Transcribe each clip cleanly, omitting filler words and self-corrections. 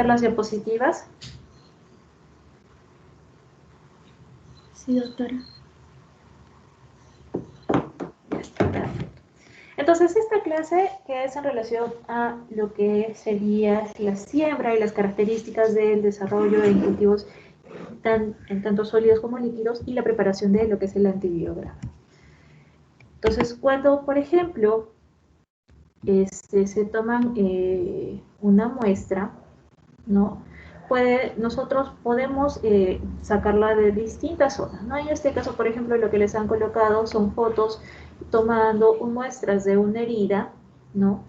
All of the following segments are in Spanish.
ver las diapositivas? Sí, doctora. Ya está, perfecto. Entonces, esta clase que es en relación a lo que sería la siembra y las características del desarrollo en cultivos en tanto sólidos como líquidos y la preparación de lo que es el antibiograma. Entonces, cuando, por ejemplo, se toman una muestra, ¿no? Nosotros podemos sacarla de distintas zonas, ¿no? En este caso, por ejemplo, lo que les han colocado son fotos tomando muestras de una herida, ¿no?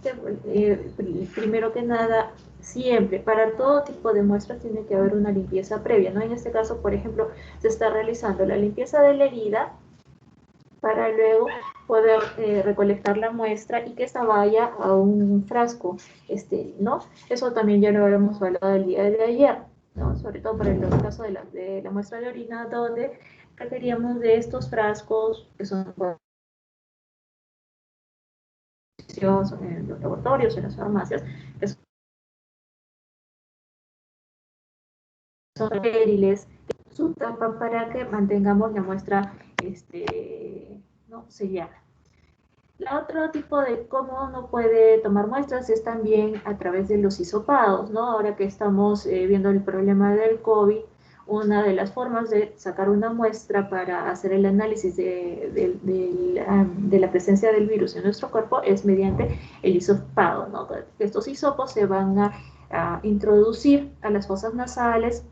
Primero que nada, siempre, para todo tipo de muestras tiene que haber una limpieza previa, ¿no? En este caso, por ejemplo, se está realizando la limpieza de la herida para luego poder recolectar la muestra y que esta vaya a un frasco estéril, ¿no? Eso también ya lo habíamos hablado el día de ayer, ¿no? Sobre todo para el caso de la muestra de orina, donde requeríamos de estos frascos que son en los laboratorios, en las farmacias, que son estériles, su tapa para que mantengamos la muestra ¿no? sellada. La otro tipo de cómo uno puede tomar muestras es también a través de los hisopados, ¿no? Ahora que estamos viendo el problema del COVID, una de las formas de sacar una muestra para hacer el análisis de la presencia del virus en nuestro cuerpo es mediante el hisopado, ¿no? Estos hisopos se van a introducir a las fosas nasales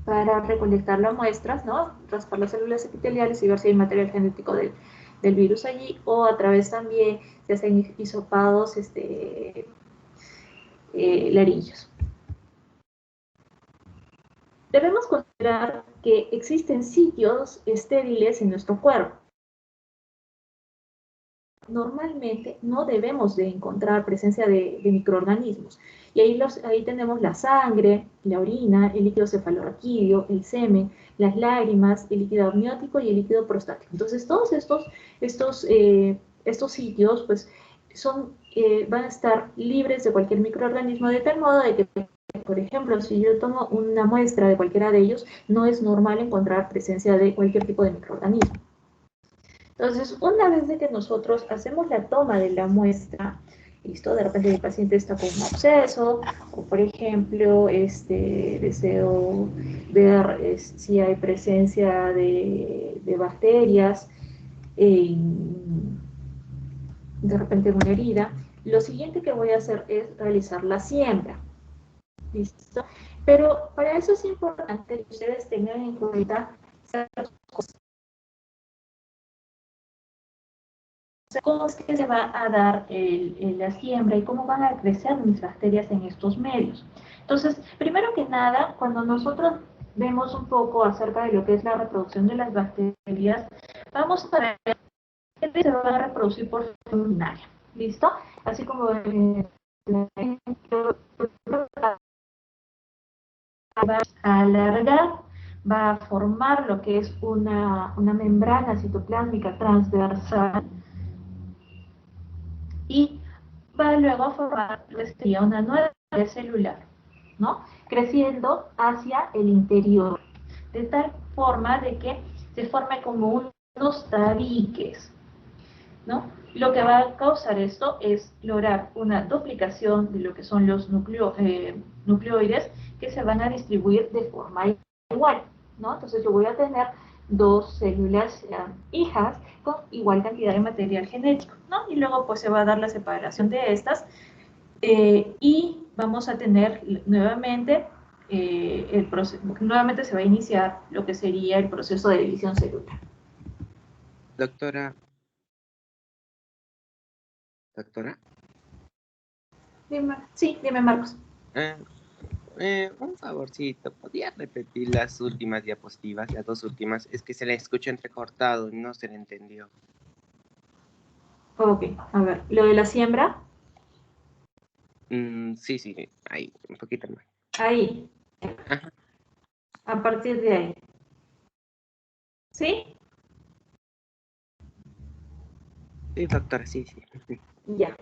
para recolectar las muestras, ¿no? Raspar las células epiteliales y ver si hay material genético del virus allí, o a través también se hacen hisopados laringios. Debemos considerar que existen sitios estériles en nuestro cuerpo. Normalmente no debemos de encontrar presencia de microorganismos. Y ahí tenemos la sangre, la orina, el líquido cefalorraquídeo, el semen, las lágrimas, el líquido amniótico y el líquido prostático. Entonces, todos estos sitios pues, van a estar libres de cualquier microorganismo, de tal modo de que, por ejemplo, si yo tomo una muestra de cualquiera de ellos, no es normal encontrar presencia de cualquier tipo de microorganismo. Entonces, una vez de que nosotros hacemos la toma de la muestra, listo, de repente el paciente está con un absceso, o por ejemplo, deseo ver si hay presencia de bacterias, de repente en una herida, lo siguiente que voy a hacer es realizar la siembra, listo. Pero para eso es importante que ustedes tengan en cuenta ciertas cosas. ¿Cómo es que se va a dar la siembra y cómo van a crecer mis bacterias en estos medios? Entonces, primero que nada, cuando nosotros vemos un poco acerca de lo que es la reproducción de las bacterias, vamos a ver que se van a reproducir por urinaria, ¿listo? Así como va a alargar, va a formar lo que es una membrana citoplásmica transversal y va luego a formar una nueva red celular, ¿no? Creciendo hacia el interior, de tal forma de que se forme como unos tabiques, ¿no? Lo que va a causar esto es lograr una duplicación de lo que son los nucleoides que se van a distribuir de forma igual, ¿no? Entonces yo voy a tener dos células hijas con igual cantidad de material genético, ¿no? Y luego pues se va a dar la separación de estas y vamos a tener nuevamente nuevamente se va a iniciar lo que sería el proceso de división celular. Doctora. Sí, dime, Marcos. Un favorcito, ¿podría repetir las últimas diapositivas, las dos últimas? Es que se le escuchó entrecortado y no se le entendió. Ok, a ver, lo de la siembra. Sí, ahí, un poquito más. Ahí. Ajá. A partir de ahí. ¿Sí? Sí, doctora, sí. Ya.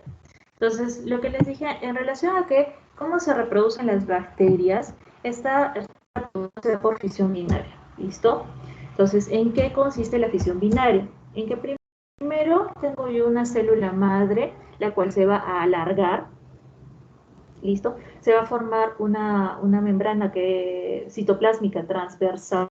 Entonces, lo que les dije en relación a que cómo se reproducen las bacterias, está reproducida por fisión binaria, ¿listo? Entonces, ¿en qué consiste la fisión binaria? En que primero tengo yo una célula madre, la cual se va a alargar, ¿listo? Se va a formar una membrana citoplásmica transversal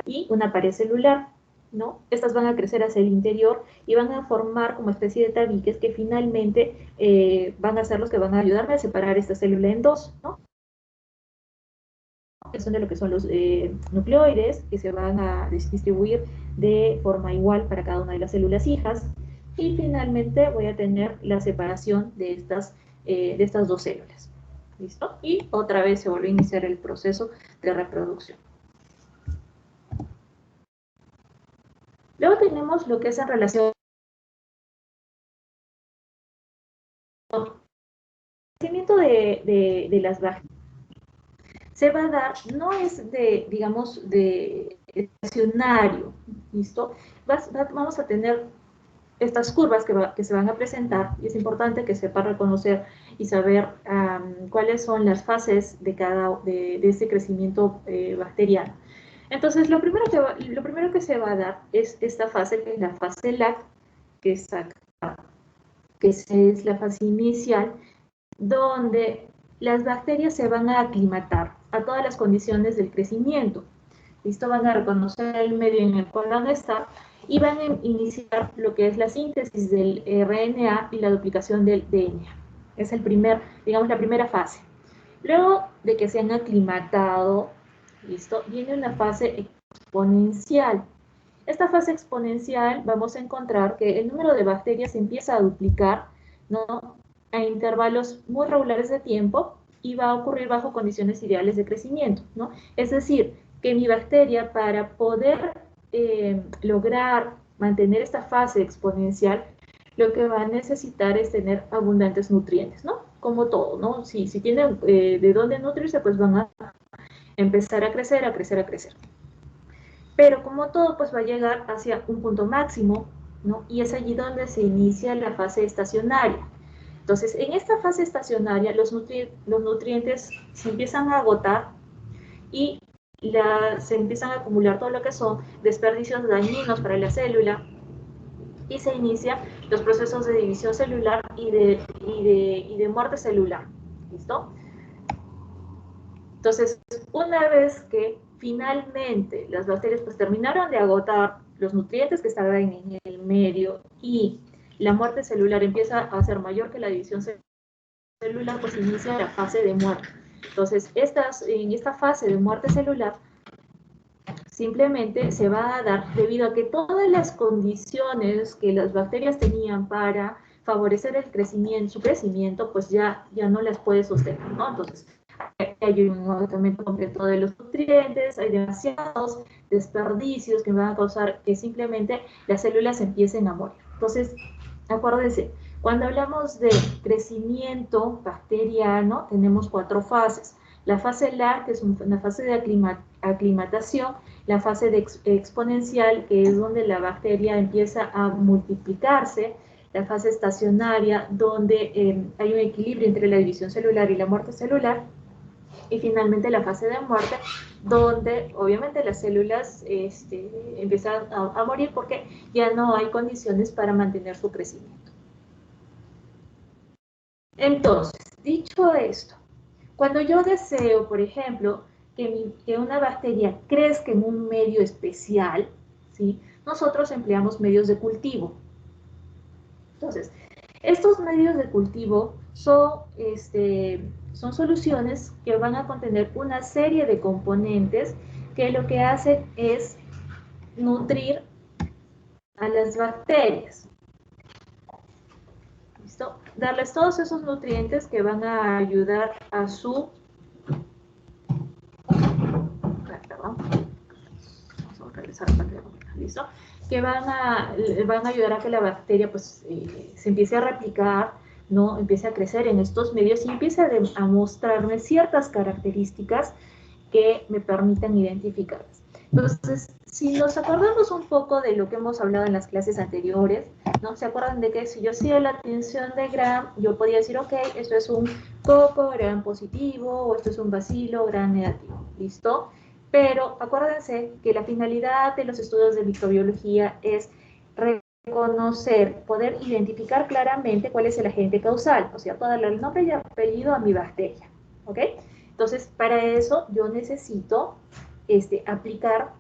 y una pared celular, ¿no? Estas van a crecer hacia el interior y van a formar como especie de tabiques que finalmente van a ser los que van a ayudarme a separar esta célula en dos, ¿no? Que son de lo que son los nucleoides, que se van a distribuir de forma igual para cada una de las células hijas, y finalmente voy a tener la separación de estas dos células, ¿listo? Y otra vez se vuelve a iniciar el proceso de reproducción. Luego tenemos lo que es en relación al crecimiento de las bacterias. Se va a dar, no es digamos, de estacionario, ¿listo? Vamos a tener estas curvas que se van a presentar, y es importante que sepa reconocer y saber cuáles son las fases de este crecimiento bacteriano. Entonces, lo primero que se va a dar es esta fase, que es la fase LAC, que es la fase inicial, donde las bacterias se van a aclimatar a todas las condiciones del crecimiento. ¿Listo? Van a reconocer el medio en el cual van a estar y van a iniciar lo que es la síntesis del RNA y la duplicación del DNA. Es digamos, la primera fase. Luego de que se han aclimatado, ¿listo? Viene una fase exponencial. Esta fase exponencial vamos a encontrar que el número de bacterias empieza a duplicar, ¿no?, a intervalos muy regulares de tiempo, y va a ocurrir bajo condiciones ideales de crecimiento, ¿no? Es decir, que mi bacteria, para poder lograr mantener esta fase exponencial, lo que va a necesitar es tener abundantes nutrientes, ¿no? Como todo, ¿no? Si tienen de dónde nutrirse, pues van a empezar a crecer, a crecer, a crecer. Pero como todo, pues va a llegar hacia un punto máximo, ¿no? Y es allí donde se inicia la fase estacionaria. Entonces, en esta fase estacionaria, los nutrientes se empiezan a agotar y se empiezan a acumular todo lo que son desperdicios dañinos para la célula, y se inician los procesos de división celular y de muerte celular. ¿Listo? Entonces, una vez que finalmente las bacterias pues terminaron de agotar los nutrientes que estaban en el medio y la muerte celular empieza a ser mayor que la división celular, pues inicia la fase de muerte. Entonces, en esta fase de muerte celular simplemente se va a dar debido a que todas las condiciones que las bacterias tenían para favorecer su crecimiento, pues ya no las puede sostener, ¿no? Entonces, hay un agotamiento completo de los nutrientes, hay demasiados desperdicios que van a causar que simplemente las células empiecen a morir. Entonces, acuérdense, cuando hablamos de crecimiento bacteriano, tenemos 4 fases. La fase LAR, que es una fase de aclimatación, la fase de exponencial, que es donde la bacteria empieza a multiplicarse, la fase estacionaria, donde hay un equilibrio entre la división celular y la muerte celular, y finalmente la fase de muerte, donde obviamente las células empiezan a morir porque ya no hay condiciones para mantener su crecimiento. Entonces, dicho esto, cuando yo deseo, por ejemplo, que una bacteria crezca en un medio especial, ¿sí?, nosotros empleamos medios de cultivo. Entonces, estos medios de cultivo son soluciones que van a contener una serie de componentes que lo que hacen es nutrir a las bacterias. ¿Listo? Darles todos esos nutrientes que van a ayudar a su... Perdón. Vamos a regresar a la pantalla. ¿Listo? Que van a ayudar a que la bacteria pues, se empiece a replicar, ¿no? Empiece a crecer en estos medios y empiece a mostrarme ciertas características que me permitan identificarlas. Entonces, si nos acordamos un poco de lo que hemos hablado en las clases anteriores, ¿no? ¿Se acuerdan de que si yo hacía la tensión de Gram, yo podía decir, ok, esto es un coco Gram positivo o esto es un bacilo Gram negativo, ¿listo? Pero acuérdense que la finalidad de los estudios de microbiología es reconocer, poder identificar claramente cuál es el agente causal, o sea, darle el nombre y apellido a mi bacteria, ¿ok? Entonces, para eso yo necesito aplicar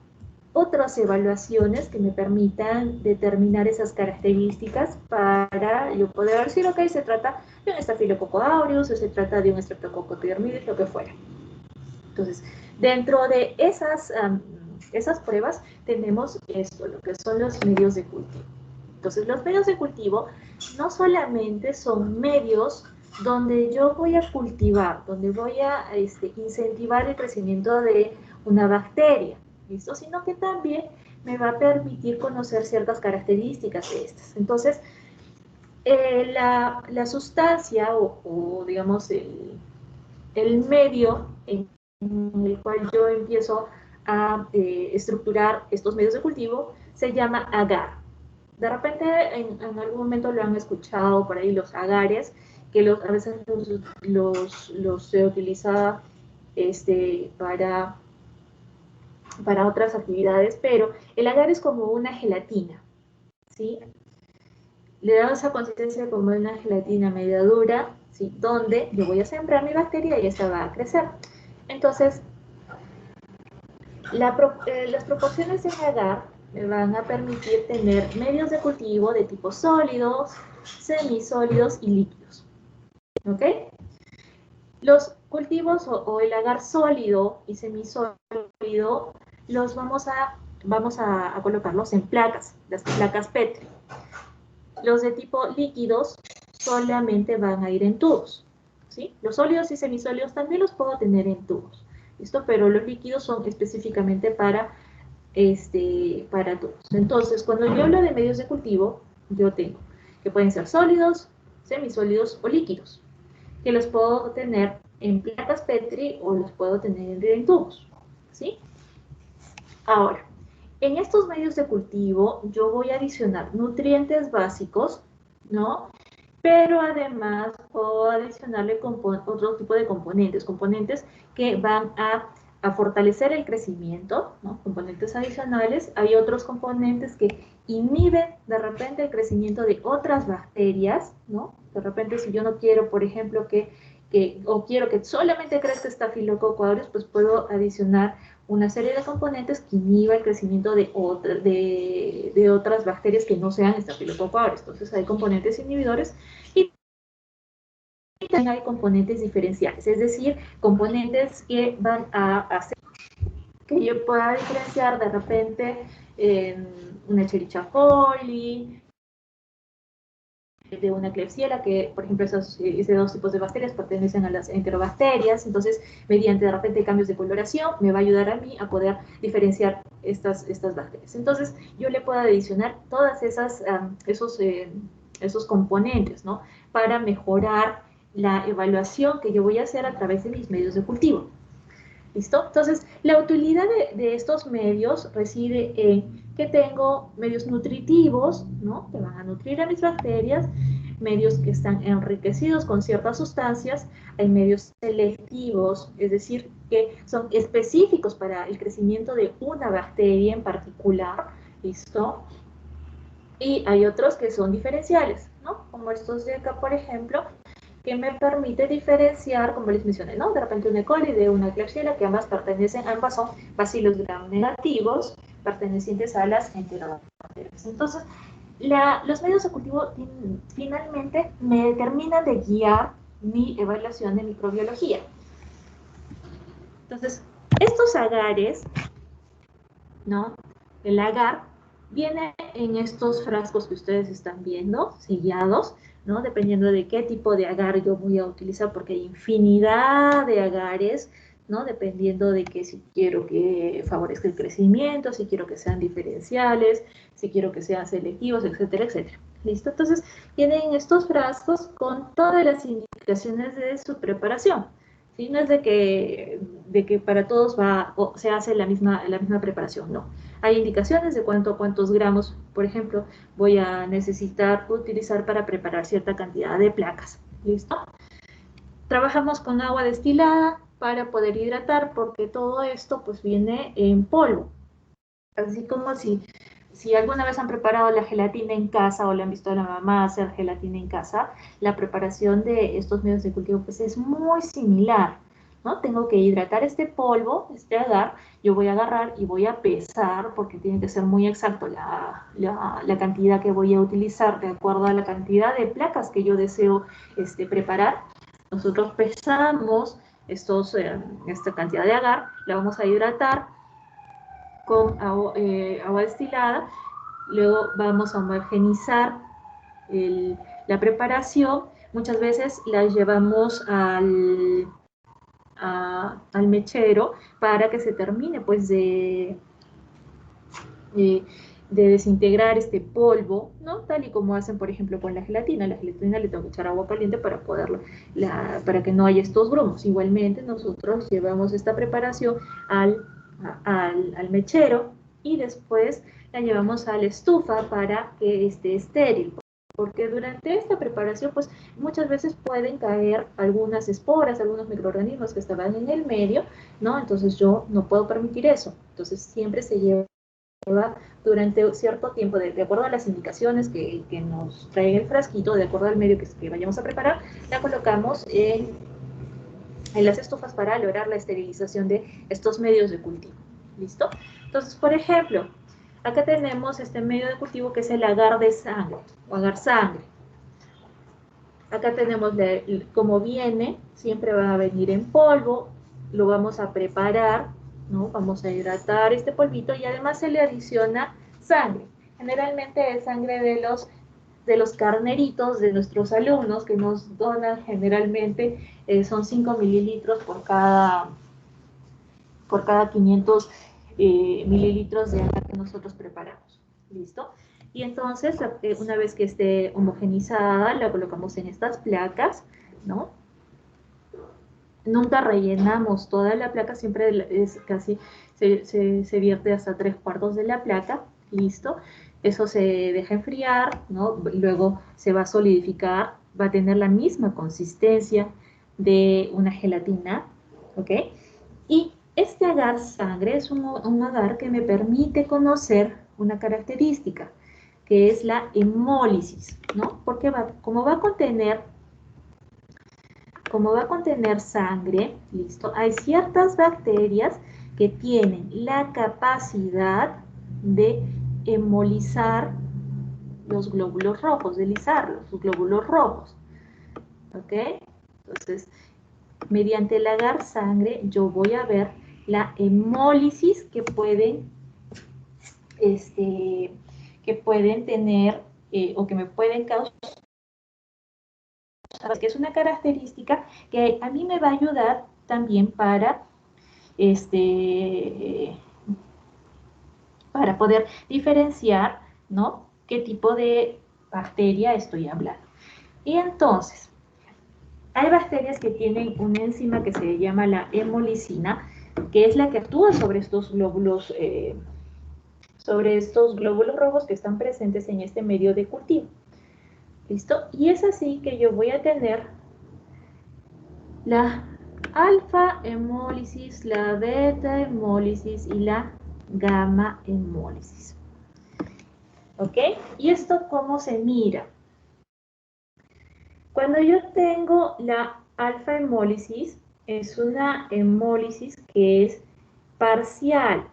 otras evaluaciones que me permitan determinar esas características para yo poder decir, ok, se trata de un Staphylococcus aureus o se trata de un Streptococcus epidermidis, lo que fuera. Entonces, dentro de esas pruebas tenemos esto, lo que son los medios de cultivo. Entonces, los medios de cultivo no solamente son medios donde yo voy a cultivar, donde voy a incentivar el crecimiento de una bacteria, ¿listo? Sino que también me va a permitir conocer ciertas características de estas. Entonces, la sustancia o digamos, el medio en el cual yo empiezo a estructurar estos medios de cultivo se llama agar. De repente, en algún momento lo han escuchado por ahí, los agares, que a veces los se utiliza para otras actividades, pero el agar es como una gelatina, ¿sí? Le da esa consistencia como una gelatina media dura, ¿sí? Donde yo voy a sembrar mi bacteria y esta va a crecer. Entonces, las proporciones en agar me van a permitir tener medios de cultivo de tipo sólidos, semisólidos y líquidos. ¿Ok? Los cultivos o el agar sólido y semisólido los vamos a colocarlos en placas, las placas Petri. Los de tipo líquidos solamente van a ir en tubos, ¿sí? Los sólidos y semisólidos también los puedo tener en tubos, ¿listo? Pero los líquidos son específicamente para tubos. Entonces, cuando yo hablo de medios de cultivo, yo tengo que pueden ser sólidos, semisólidos o líquidos, que los puedo tener en placas Petri o los puedo tener en tubos, ¿sí? Ahora, en estos medios de cultivo yo voy a adicionar nutrientes básicos, ¿no? Pero además puedo adicionarle otro tipo de componentes que van a fortalecer el crecimiento, ¿no? Componentes adicionales. Hay otros componentes que inhiben de repente el crecimiento de otras bacterias, ¿no? De repente si yo no quiero, por ejemplo, o quiero que solamente crezca Staphylococcus aureus, pues puedo adicionar una serie de componentes que inhiba el crecimiento de otras bacterias que no sean Staphylococcus aureus. Entonces hay componentes inhibidores y también hay componentes diferenciales, es decir, componentes que van a hacer que yo pueda diferenciar de repente una Escherichia coli, de una Klebsiella, que por ejemplo esos dos tipos de bacterias pertenecen a las enterobacterias. Entonces mediante de repente cambios de coloración me va a ayudar a mí a poder diferenciar estas bacterias. Entonces yo le puedo adicionar todas esos componentes, ¿no? Para mejorar la evaluación que yo voy a hacer a través de mis medios de cultivo. ¿Listo? Entonces, la utilidad de estos medios reside en que tengo medios nutritivos, ¿no? Que van a nutrir a mis bacterias, medios que están enriquecidos con ciertas sustancias, hay medios selectivos, es decir, que son específicos para el crecimiento de una bacteria en particular, ¿listo? Y hay otros que son diferenciales, ¿no? Como estos de acá, por ejemplo, que me permite diferenciar, como les mencioné, ¿no? De repente un E. coli de una Klebsiella, que ambas son bacilos gram negativos, pertenecientes a las enterobacterias. Entonces, los medios de cultivo finalmente me determinan de guiar mi evaluación de microbiología. Entonces, estos agares, ¿no? El agar viene en estos frascos que ustedes están viendo, sellados, ¿no? Dependiendo de qué tipo de agar yo voy a utilizar, porque hay infinidad de agares, ¿no? Dependiendo de que si quiero que favorezca el crecimiento, si quiero que sean diferenciales, si quiero que sean selectivos, etcétera, etcétera. ¿Listo? Entonces, vienen estos frascos con todas las indicaciones de su preparación. ¿Sí? No es de que de que para todos se hace la misma preparación, no. Hay indicaciones de cuántos gramos, por ejemplo, voy a necesitar utilizar para preparar cierta cantidad de placas. ¿Listo? Trabajamos con agua destilada para poder hidratar, porque todo esto pues viene en polvo. Así como si alguna vez han preparado la gelatina en casa o le han visto a la mamá hacer gelatina en casa, la preparación de estos medios de cultivo pues es muy similar, ¿no? Tengo que hidratar este polvo, este agar, yo voy a agarrar y voy a pesar, porque tiene que ser muy exacto la cantidad que voy a utilizar de acuerdo a la cantidad de placas que yo deseo preparar. Nosotros pesamos esta cantidad de agar, la vamos a hidratar con agua destilada, luego vamos a homogenizar la preparación. Muchas veces la llevamos al mechero para que se termine pues de desintegrar este polvo, ¿no? Tal y como hacen, por ejemplo, con la gelatina. La gelatina le tengo que echar agua caliente para para que no haya estos grumos. Igualmente, nosotros llevamos esta preparación al mechero y después la llevamos a la estufa para que esté estéril. Porque durante esta preparación, pues muchas veces pueden caer algunas esporas, algunos microorganismos que estaban en el medio, ¿no? Entonces yo no puedo permitir eso. Entonces siempre se lleva durante cierto tiempo, de acuerdo a las indicaciones que nos trae el frasquito, de acuerdo al medio que vayamos a preparar, la colocamos en las estufas para lograr la esterilización de estos medios de cultivo. ¿Listo? Entonces, por ejemplo, acá tenemos este medio de cultivo que es el agar de sangre, o agar sangre. Acá tenemos como viene, siempre va a venir en polvo, lo vamos a preparar, ¿no? Vamos a hidratar este polvito y además se le adiciona sangre. Generalmente es sangre de los carneritos de nuestros alumnos que nos donan generalmente, son 5 mililitros por cada 500 mililitros de agua que nosotros preparamos. ¿Listo? Y entonces, una vez que esté homogenizada, la colocamos en estas placas, ¿no? Nunca rellenamos toda la placa, siempre es casi, se vierte hasta 3/4 de la placa, ¿listo? Eso se deja enfriar, ¿no? Luego se va a solidificar, va a tener la misma consistencia de una gelatina, ¿ok? Y este agar sangre es un agar que me permite conocer una característica, que es la hemólisis, ¿no? Porque como va a contener sangre, ¿listo? Hay ciertas bacterias que tienen la capacidad de hemolizar los glóbulos rojos, de lisarlos, los glóbulos rojos, ¿ok? Entonces, mediante el agar sangre, yo voy a ver la hemólisis que pueden tener o que me pueden causar, que es una característica que a mí me va a ayudar también para poder diferenciar, ¿no? Qué tipo de bacteria estoy hablando. Y entonces, hay bacterias que tienen una enzima que se llama la hemolicina, que es la que actúa sobre estos glóbulos rojos que están presentes en este medio de cultivo. ¿Listo? Y es así que yo voy a tener la alfa hemólisis, la beta hemólisis y la gamma hemólisis. ¿Ok? ¿Y esto cómo se mira? Cuando yo tengo la alfa hemólisis, es una hemólisis que es parcial.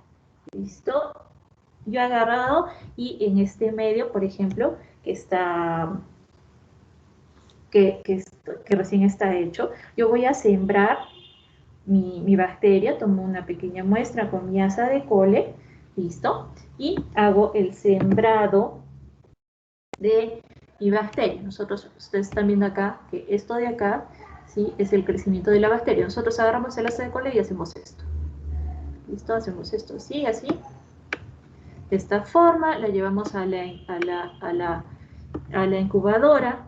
¿Listo? Yo he agarrado y en este medio, por ejemplo, que recién está hecho, yo voy a sembrar mi bacteria, tomo una pequeña muestra con mi asa de cole, ¿listo? Y hago el sembrado de mi bacteria. Ustedes están viendo acá que esto de acá, ¿sí? Es el crecimiento de la bacteria. Nosotros agarramos el asa de cole y hacemos esto. ¿Listo? Hacemos esto así, así. De esta forma, la llevamos a la incubadora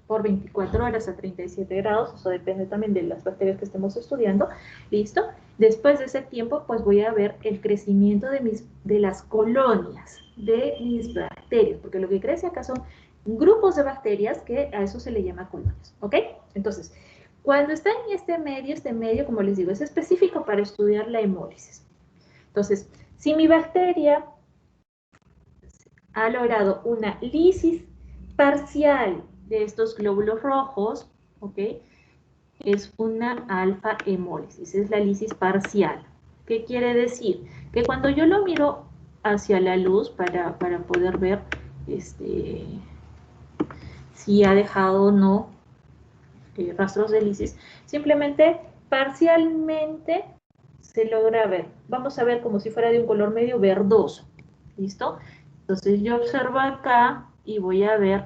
por 24 horas a 37 grados, eso depende también de las bacterias que estemos estudiando, ¿listo? Después de ese tiempo, pues voy a ver el crecimiento de las colonias, de mis bacterias, porque lo que crece acá son grupos de bacterias que a eso se le llama colonias, ¿ok? Entonces, cuando está en este medio, como les digo, es específico para estudiar la hemólisis. Entonces, si mi bacteria ha logrado una lisis parcial de estos glóbulos rojos, ¿ok? Es una alfa hemólisis, es la lisis parcial. ¿Qué quiere decir? Que cuando yo lo miro hacia la luz para poder ver si ha dejado o no rastros de lisis, simplemente parcialmente se logra ver. Vamos a ver como si fuera de un color medio verdoso. ¿Listo? Entonces yo observo acá y voy a ver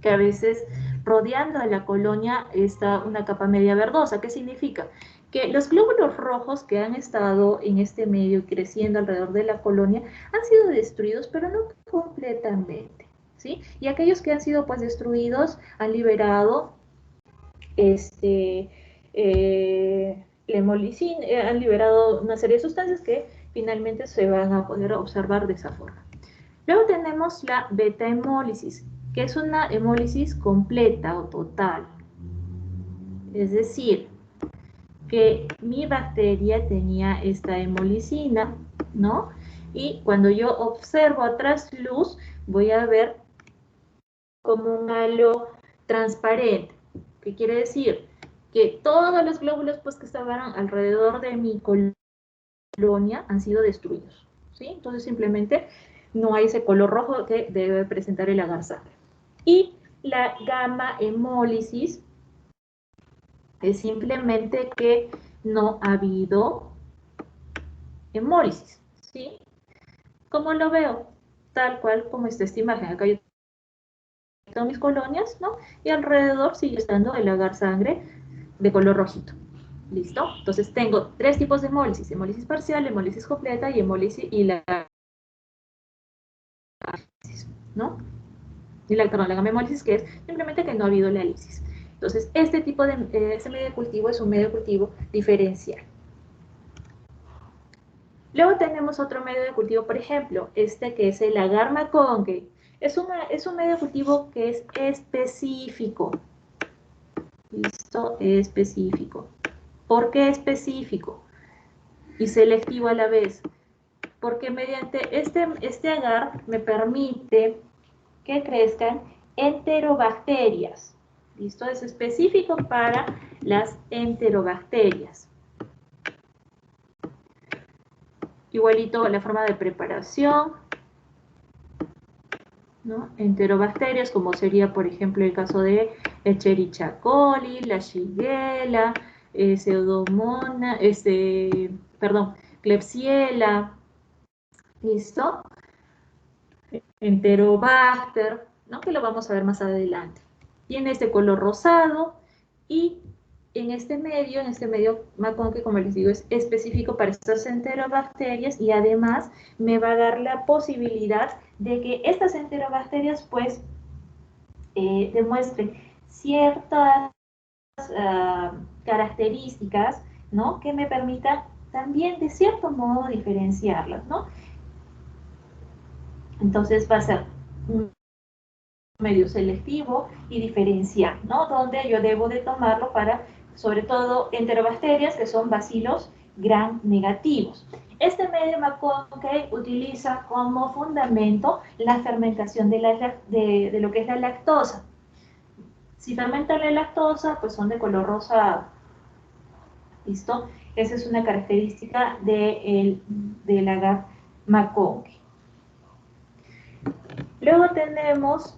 que a veces rodeando a la colonia está una capa media verdosa. ¿Qué significa? Que los glóbulos rojos que han estado en este medio creciendo alrededor de la colonia han sido destruidos, pero no completamente, ¿sí? Y aquellos que han sido pues destruidos han liberado la hemolicina, han liberado una serie de sustancias que finalmente se van a poder observar de esa forma. Luego tenemos la beta-hemólisis, que es una hemólisis completa o total. Es decir, que mi bacteria tenía esta hemolicina, ¿no? Y cuando yo observo a trasluz, voy a ver como un halo transparente. ¿Qué quiere decir? Que todos los glóbulos pues, que estaban alrededor de mi colonia han sido destruidos, ¿sí? Entonces simplemente no hay ese color rojo que debe presentar el agar sangre. Y la gamma hemólisis es simplemente que no ha habido hemólisis, ¿sí? ¿Cómo lo veo? Tal cual como está esta imagen. Acá yo tengo mis colonias, ¿no? Y alrededor sigue estando el agar sangre de color rojito. ¿Listo? Entonces tengo tres tipos de hemólisis: hemólisis parcial, hemólisis completa y hemólisis y la ¿no? Y la gamma hemólisis, que es simplemente que no ha habido la lisis. Entonces, este tipo de este medio de cultivo es un medio de cultivo diferencial. Luego tenemos otro medio de cultivo, por ejemplo, este que es el agar McConkey. Es un medio de cultivo que es específico. ¿Listo? Específico. ¿Por qué específico? Y selectivo a la vez. Porque mediante este agar me permite que crezcan enterobacterias. ¿Listo? Es específico para las enterobacterias. Igualito la forma de preparación, ¿no? Enterobacterias, como sería, por ejemplo, el caso de Escherichia coli, la Shigella, Pseudomonas, Klebsiella, ¿listo? Enterobacter, ¿no? Que lo vamos a ver más adelante. Tiene este color rosado y en este medio McConkey, como les digo, es específico para estas enterobacterias y además me va a dar la posibilidad de que estas enterobacterias pues demuestren ciertas características, ¿no? Que me permitan también de cierto modo diferenciarlas, ¿no? Entonces va a ser un medio selectivo y diferencial, ¿no? Donde yo debo de tomarlo para, sobre todo, enterobacterias, que son bacilos gram negativos. Este medio McConkey utiliza como fundamento la fermentación de lo que es la lactosa. Si fermentan la lactosa, pues son de color rosado. ¿Listo? Esa es una característica del agar McConkey. Luego tenemos,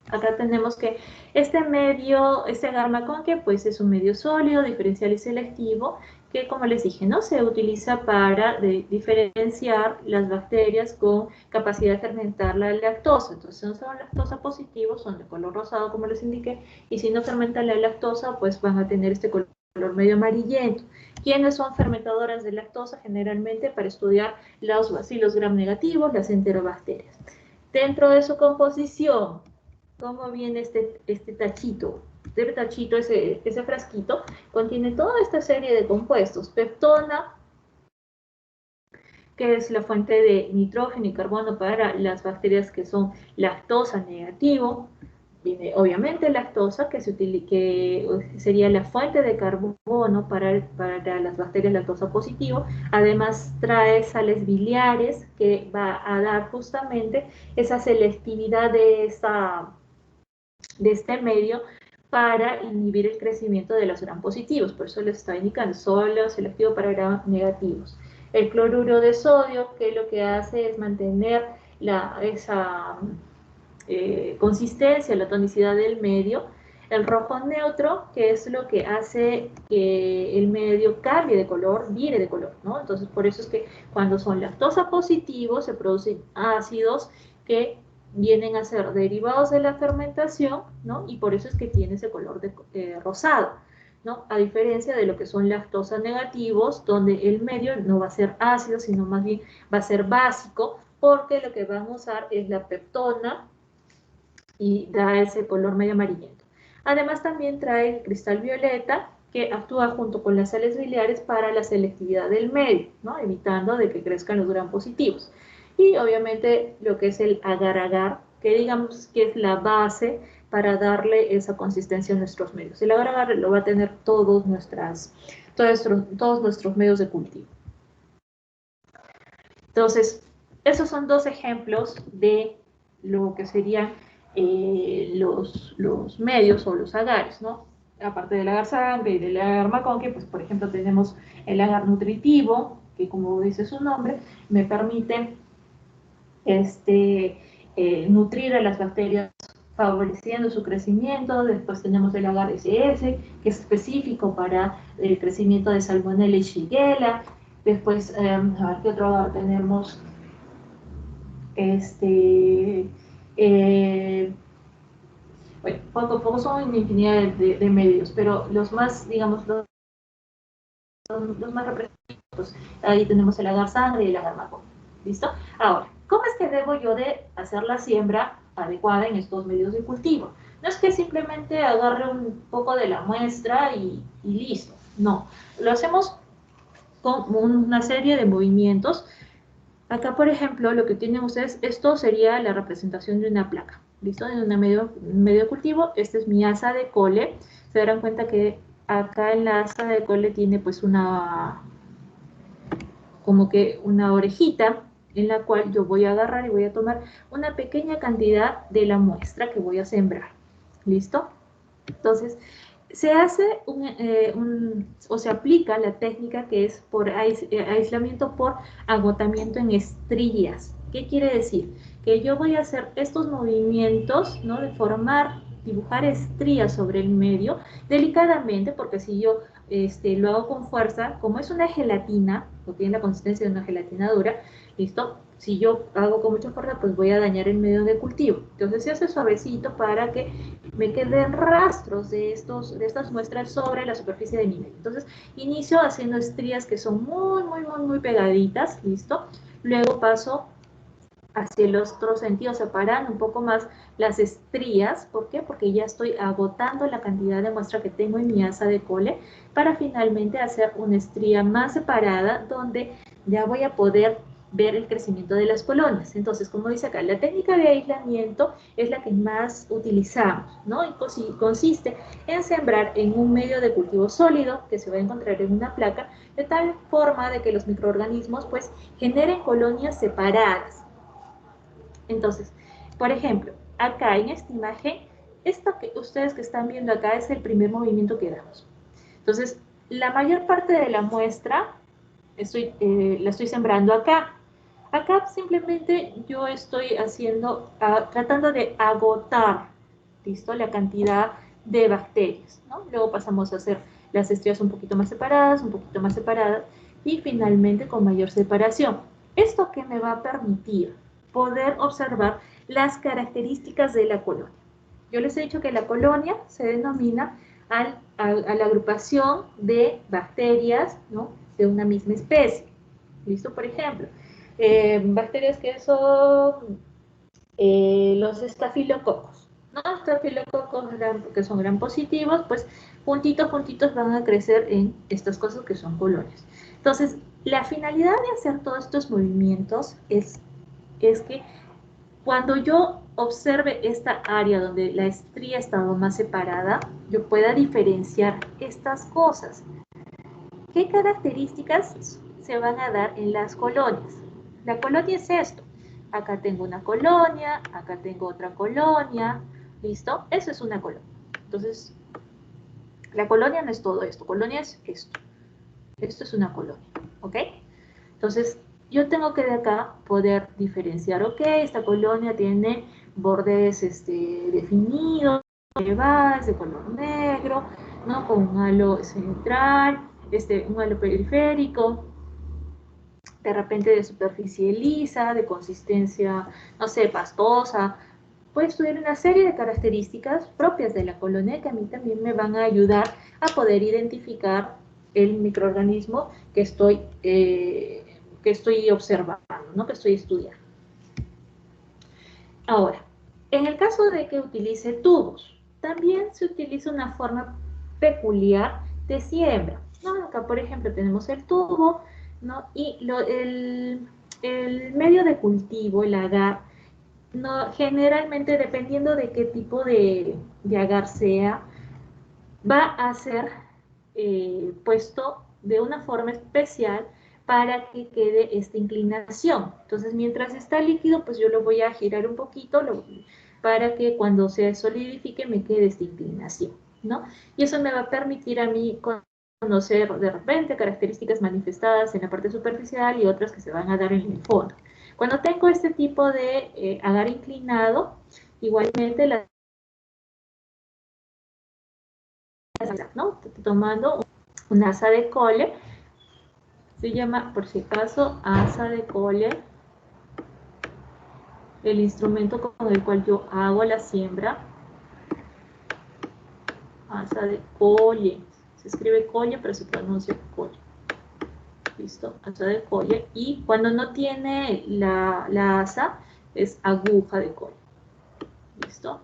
acá tenemos que este agar McConkey, pues es un medio sólido, diferencial y selectivo, que como les dije, ¿no? Se utiliza para diferenciar las bacterias con capacidad de fermentar la lactosa. Entonces, si no son lactosa positivos, son de color rosado, como les indiqué, y si no fermentan la lactosa, pues van a tener este color medio amarillento. ¿Quiénes son fermentadoras de lactosa? Generalmente para estudiar los bacilos gram negativos, las enterobacterias. Dentro de su composición, ¿cómo viene este tachito? tachito, ese frasquito, contiene toda esta serie de compuestos. Peptona, que es la fuente de nitrógeno y carbono para las bacterias que son lactosa negativo. Viene obviamente lactosa, que sería la fuente de carbono para las bacterias lactosa positivo. Además trae sales biliares, que va a dar justamente esa selectividad de este medio para inhibir el crecimiento de los gram positivos. Por eso les está indicando solo selectivo para gram negativos. El cloruro de sodio, que lo que hace es mantener esa consistencia, la tonicidad del medio. El rojo neutro, que es lo que hace que el medio cambie de color, vire de color, ¿no? Entonces, por eso es que cuando son lactosa positivos se producen ácidos que vienen a ser derivados de la fermentación, ¿no? Y por eso es que tiene ese color rosado, ¿no? A diferencia de lo que son lactosa negativos, donde el medio no va a ser ácido, sino más bien va a ser básico, porque lo que van a usar es la peptona y da ese color medio amarillento. Además también trae el cristal violeta, que actúa junto con las sales biliares para la selectividad del medio, ¿no? Evitando de que crezcan los gram positivos. Y obviamente lo que es el agar-agar, que digamos que es la base para darle esa consistencia a nuestros medios. El agar-agar lo va a tener todos nuestros medios de cultivo. Entonces, esos son dos ejemplos de lo que serían los medios o los agares, ¿no? Aparte del agar sangre y del agar Maconque, pues por ejemplo tenemos el agar nutritivo, que como dice su nombre, me permite nutrir a las bacterias favoreciendo su crecimiento. Después tenemos el agar SS, que es específico para el crecimiento de Salmonella y Shigella. Después, a ver qué otro agar tenemos. Bueno, poco son una infinidad de medios, pero los más, digamos, los más representativos, ahí tenemos el agar sangre y el agar macón. ¿Listo? Ahora, ¿cómo es que debo yo de hacer la siembra adecuada en estos medios de cultivo? No es que simplemente agarre un poco de la muestra y listo. No, lo hacemos con una serie de movimientos. Acá, por ejemplo, lo que tienen ustedes, esto sería la representación de una placa, ¿listo? En un medio de cultivo, esta es mi asa de cole. Se darán cuenta que acá en la asa de cole tiene pues como que una orejita en la cual yo voy a agarrar y voy a tomar una pequeña cantidad de la muestra que voy a sembrar, ¿listo? Entonces, se hace o se aplica la técnica que es por aislamiento por agotamiento en estrías. ¿Qué quiere decir? Que yo voy a hacer estos movimientos, ¿no? De dibujar estrías sobre el medio, delicadamente, porque si yo lo hago con fuerza, como es una gelatina, o tiene la consistencia de una gelatina dura, ¿listo? Si yo hago con mucha fuerza, pues voy a dañar el medio de cultivo. Entonces se hace suavecito para que me queden rastros de estas muestras sobre la superficie de mi medio. Entonces inicio haciendo estrías que son muy pegaditas, ¿listo? Luego paso hacia el otro sentido, separando un poco más las estrías. ¿Por qué? Porque ya estoy agotando la cantidad de muestra que tengo en mi asa de cole para finalmente hacer una estría más separada donde ya voy a poder ver el crecimiento de las colonias. Entonces, como dice acá, la técnica de aislamiento es la que más utilizamos, ¿no? Y consiste en sembrar en un medio de cultivo sólido que se va a encontrar en una placa, de tal forma de que los microorganismos pues generen colonias separadas. Entonces, por ejemplo, acá en esta imagen, esto que ustedes que están viendo acá es el primer movimiento que damos. Entonces, la mayor parte de la muestra la estoy sembrando acá. Acá simplemente yo estoy tratando de agotar, ¿listo? La cantidad de bacterias, ¿no? Luego pasamos a hacer las estrías un poquito más separadas y finalmente con mayor separación. ¿Esto qué me va a permitir? Poder observar las características de la colonia. Yo les he dicho que la colonia se denomina a la agrupación de bacterias, ¿no? De una misma especie. ¿Listo? Por ejemplo, bacterias que son los estafilococos, ¿no? Estafilococos que son gram positivos, pues juntitos van a crecer en estas cosas que son colonias. Entonces, la finalidad de hacer todos estos movimientos es que cuando yo observe esta área donde la estría ha estado más separada, yo pueda diferenciar estas cosas. ¿Qué características se van a dar en las colonias? La colonia es esto. Acá tengo una colonia, acá tengo otra colonia, ¿listo? Eso es una colonia. Entonces, la colonia no es todo esto, colonia es esto. Esto es una colonia, ¿ok? Entonces, yo tengo que de acá poder diferenciar, ok, esta colonia tiene bordes definidos, de color negro, ¿no? Con un halo central, un halo periférico, de repente de superficie lisa, de consistencia, no sé, pastosa. Puedo estudiar una serie de características propias de la colonia que a mí también me van a ayudar a poder identificar el microorganismo que estoy observando, ¿no? Que estoy estudiando. Ahora, en el caso de que utilice tubos, también se utiliza una forma peculiar de siembra, ¿no? Acá, por ejemplo, tenemos el tubo, ¿no? Y el medio de cultivo, el agar, no, generalmente, dependiendo de qué tipo de agar sea, va a ser puesto de una forma especial para que quede esta inclinación. Entonces, mientras está líquido, pues yo lo voy a girar un poquito para que cuando se solidifique me quede esta inclinación, ¿no? Y eso me va a permitir a mí conocer de repente características manifestadas en la parte superficial y otras que se van a dar en el fondo. Cuando tengo este tipo de agar inclinado, igualmente ¿no? Tomando una asa de cole, se llama, por si acaso, asa de cole, el instrumento con el cual yo hago la siembra, asa de colle, se escribe colle pero se pronuncia colle, listo, asa de colle, y cuando no tiene la asa es aguja de colle, listo.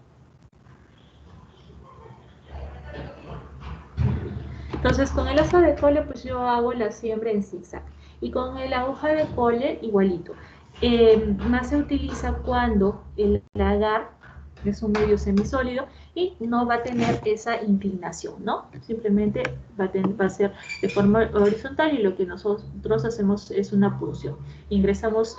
Entonces con el asa de cole pues yo hago la siembra en zigzag y con el aguja de cole igualito. Más se utiliza cuando el agar es un medio semisólido y no va a tener esa inclinación, ¿no? Simplemente va a ser de forma horizontal y lo que nosotros hacemos es una punción. Ingresamos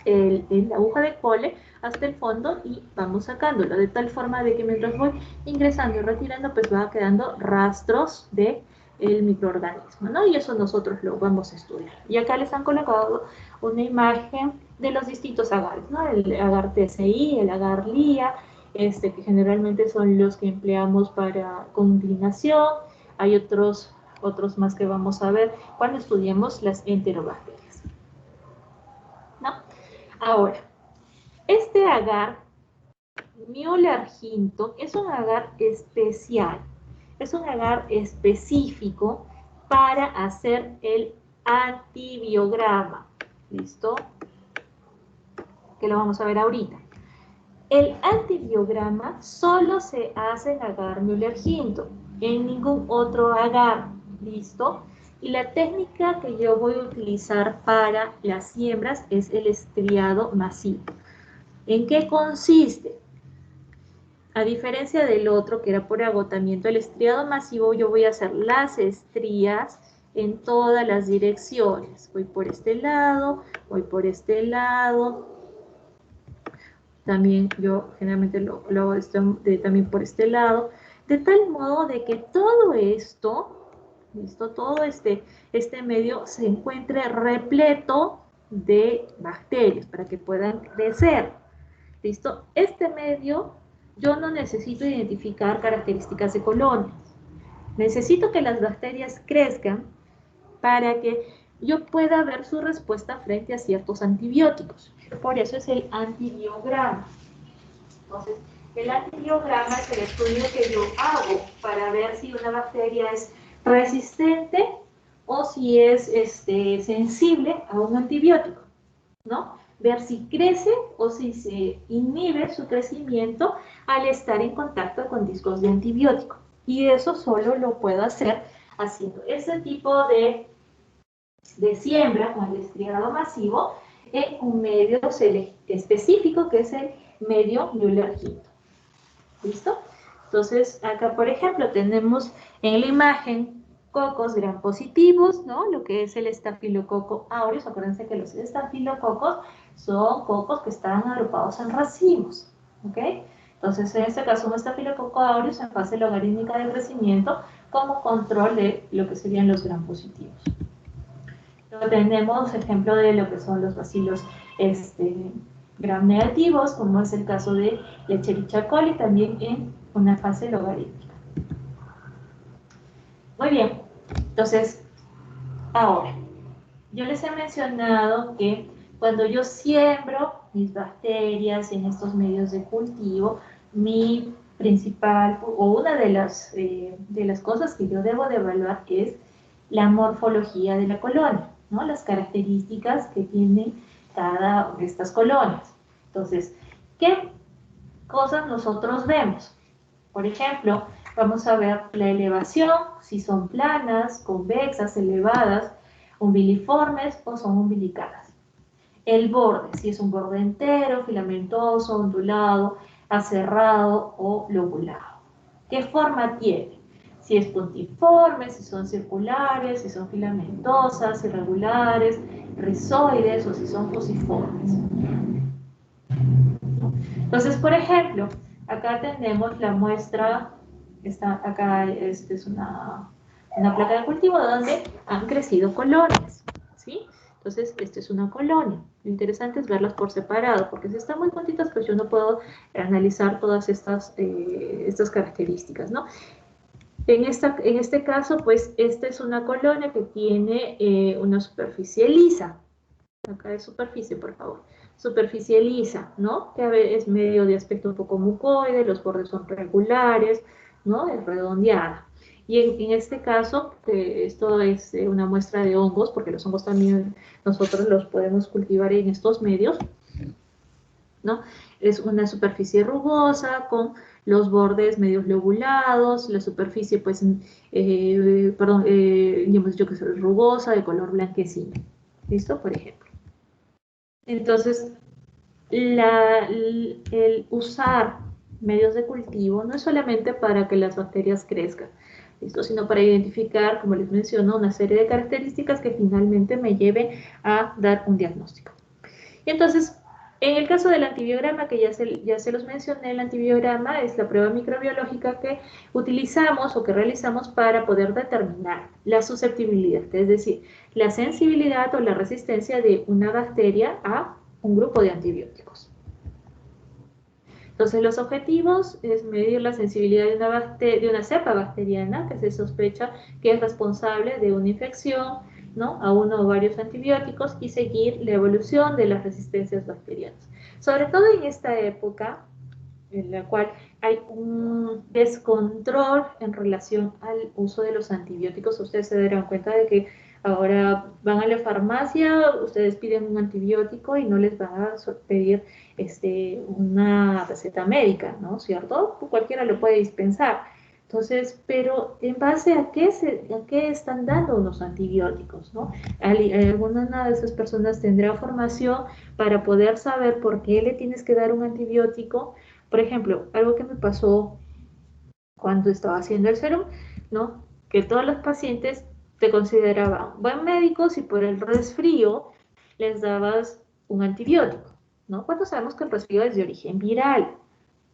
la aguja de cole hasta el fondo y vamos sacándolo de tal forma de que mientras voy ingresando y retirando pues va quedando rastros de el microorganismo, ¿no? Y eso nosotros lo vamos a estudiar. Y acá les han colocado una imagen de los distintos agares, ¿no? El agar TCI, el agar LIA, que generalmente son los que empleamos con inclinación. Hay otros más que vamos a ver cuando estudiemos las enterobacterias, ¿no? Ahora, este agar Müller-Hinton es un agar especial, es un agar específico para hacer el antibiograma. ¿Listo? Que lo vamos a ver ahorita. El antibiograma solo se hace en agar Müller-Hinton, en ningún otro agar. ¿Listo? Y la técnica que yo voy a utilizar para las siembras es el estriado masivo. ¿En qué consiste? A diferencia del otro, que era por agotamiento, el estriado masivo yo voy a hacer las estrías en todas las direcciones. Voy por este lado, voy por este lado. También yo generalmente lo hago también por este lado. De tal modo de que todo esto, ¿listo? Todo este medio se encuentre repleto de bacterias para que puedan crecer. ¿Listo? Este medio yo no necesito identificar características de colonias. Necesito que las bacterias crezcan para que yo pueda ver su respuesta frente a ciertos antibióticos. Por eso es el antibiograma. Entonces, el antibiograma es el estudio que yo hago para ver si una bacteria es resistente o si es sensible a un antibiótico, ¿no? ver si crece o si se inhibe su crecimiento al estar en contacto con discos de antibiótico. Y eso solo lo puedo hacer haciendo ese tipo de siembra con el estriado masivo en un medio específico que es el medio Müller-Hinton. ¿Listo? Entonces, acá, por ejemplo, tenemos en la imagen cocos gram positivos, ¿no? Lo que es el estafilococo aureus. Acuérdense que los estafilococos son cocos que están agrupados en racimos, ¿ok? Entonces, en este caso, un estafilococo aureus en fase logarítmica de crecimiento como control de lo que serían los gram positivos. Luego tenemos ejemplo de lo que son los bacilos gram negativos, como es el caso de Escherichia coli, también en una fase logarítmica. Muy bien, entonces, ahora, yo les he mencionado que cuando yo siembro mis bacterias en estos medios de cultivo, mi principal, o una de las cosas que yo debo de evaluar es la morfología de la colonia, ¿no? Las características que tienen cada una de estas colonias. Entonces, ¿qué cosas nosotros vemos? Por ejemplo, vamos a ver la elevación, si son planas, convexas, elevadas, umbiliformes o son umbilicadas. El borde, si es un borde entero, filamentoso, ondulado, aserrado o lobulado. ¿Qué forma tiene? Si es puntiforme, si son circulares, si son filamentosas, irregulares, rizoides o si son fusiformes. Entonces, por ejemplo, acá tenemos la muestra, acá es una placa de cultivo donde han crecido colonias, ¿sí? Entonces, esta es una colonia. Lo interesante es verlas por separado, porque si están muy juntitas, pues yo no puedo analizar todas estas características, ¿no? En este caso, pues, esta es una colonia que tiene una superficie lisa. Acá es superficie, por favor. Superficie lisa, ¿no? Que es medio de aspecto un poco mucoide, los bordes son regulares, ¿no? Es redondeada. Y en este caso, esto es una muestra de hongos, porque los hongos también nosotros los podemos cultivar en estos medios, ¿no? Es una superficie rugosa con los bordes medios lobulados, la superficie, pues, digamos yo que es rugosa, de color blanquecino. ¿Listo? Por ejemplo. Entonces, el usar medios de cultivo no es solamente para que las bacterias crezcan, ¿listo? Sino para identificar, como les menciono, una serie de características que finalmente me lleven a dar un diagnóstico. Y entonces, en el caso del antibiograma, que ya se los mencioné, el antibiograma es la prueba microbiológica que utilizamos o que realizamos para poder determinar la susceptibilidad, es decir, la sensibilidad o la resistencia de una bacteria a un grupo de antibióticos. Entonces, los objetivos es medir la sensibilidad de una cepa bacteriana que se sospecha que es responsable de una infección, ¿no?, a uno o varios antibióticos y seguir la evolución de las resistencias bacterianas. Sobre todo en esta época en la cual hay un descontrol en relación al uso de los antibióticos. Ustedes se darán cuenta de que ahora van a la farmacia, ustedes piden un antibiótico y no les van a pedir una receta médica, ¿no? ¿Cierto? Cualquiera lo puede dispensar. Entonces, pero ¿en base a qué están dando los antibióticos, ¿no? Alguna de esas personas tendrá formación para poder saber por qué le tienes que dar un antibiótico. Por ejemplo, algo que me pasó cuando estaba haciendo el serum, ¿no? Que todos los pacientes te consideraban buen médico si por el resfrío les dabas un antibiótico, ¿no? Cuando sabemos que el resfrío es de origen viral.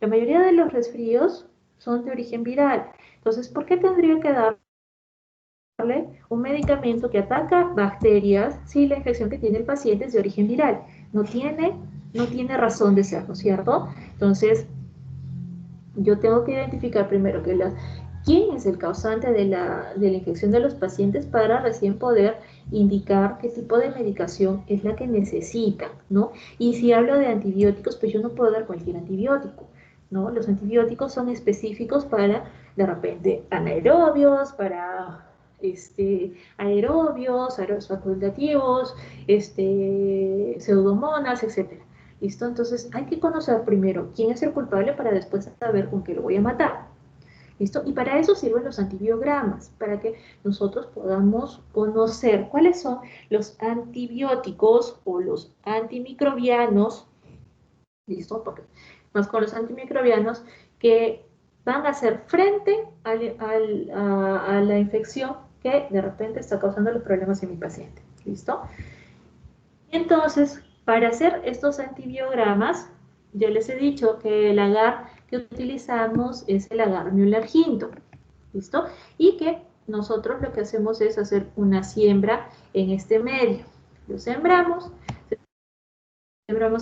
La mayoría de los resfríos son de origen viral. Entonces, ¿por qué tendría que darle un medicamento que ataca bacterias si la infección que tiene el paciente es de origen viral? No tiene razón de ser, ¿no es cierto? Entonces, yo tengo que identificar primero quién es el causante de la infección de los pacientes para recién poder indicar qué tipo de medicación es la que necesitan, ¿no? Y si hablo de antibióticos, pues yo no puedo dar cualquier antibiótico, ¿no? Los antibióticos son específicos para, de repente, anaerobios, para aerobios, aerobios facultativos, pseudomonas, etc. ¿Listo? Entonces hay que conocer primero quién es el culpable para después saber con qué lo voy a matar. ¿Listo? Y para eso sirven los antibiogramas, para que nosotros podamos conocer cuáles son los antibióticos o los antimicrobianos, ¿listo? Porque más con los antimicrobianos que van a hacer frente a la infección que de repente está causando los problemas en mi paciente, ¿listo? Entonces, para hacer estos antibiogramas, ya les he dicho que el agar que utilizamos es el agar Müller-Hinton, ¿listo? Y que nosotros lo que hacemos es hacer una siembra en este medio. Lo sembramos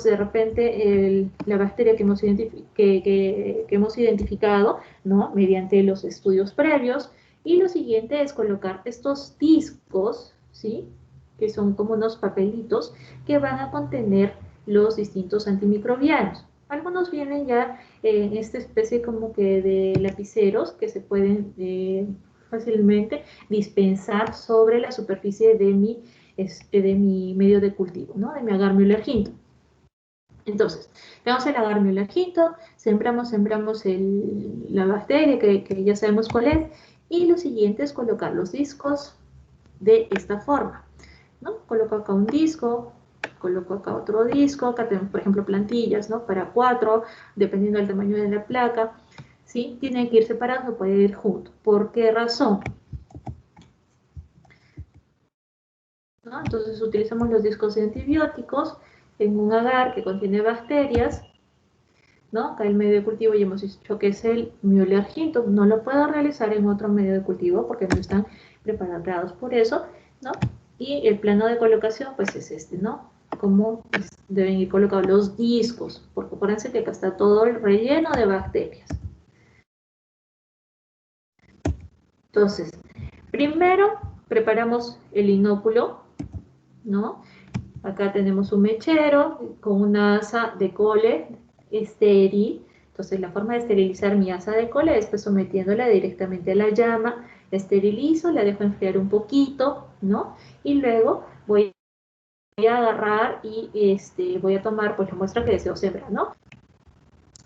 de repente la bacteria que hemos identificado, ¿no? Mediante los estudios previos. Y lo siguiente es colocar estos discos, ¿sí? Que son como unos papelitos que van a contener los distintos antimicrobianos. Algunos vienen ya en esta especie como que de lapiceros que se pueden fácilmente dispensar sobre la superficie de mi medio de cultivo, ¿no? De mi agar Müller-Hinton. Entonces, tenemos el agar Müller-Hinton, sembramos la bacteria que ya sabemos cuál es, y lo siguiente es colocar los discos de esta forma, ¿no? Coloco acá un disco, coloco acá otro disco, acá tenemos, por ejemplo, plantillas, ¿no? Para 4, dependiendo del tamaño de la placa, ¿sí? Tienen que ir separados, no pueden ir juntos. ¿Por qué razón? ¿No? Entonces utilizamos los discos de antibióticos en un agar que contiene bacterias, ¿no? Acá el medio de cultivo ya hemos dicho que es el Müller-Hinton, no lo puedo realizar en otro medio de cultivo porque no están preparados por eso, ¿no? Y el plano de colocación pues es este, ¿no? Cómo deben ir colocados los discos, porque acuérdense que acá está todo el relleno de bacterias. Entonces, primero preparamos el inóculo, ¿no? Acá tenemos un mechero con una asa de cole estéril. Entonces la forma de esterilizar mi asa de cole es pues sometiéndola directamente a la llama, la esterilizo, la dejo enfriar un poquito, ¿no? Y luego voy a agarrar y voy a tomar pues la muestra que deseo sembrar, ¿no?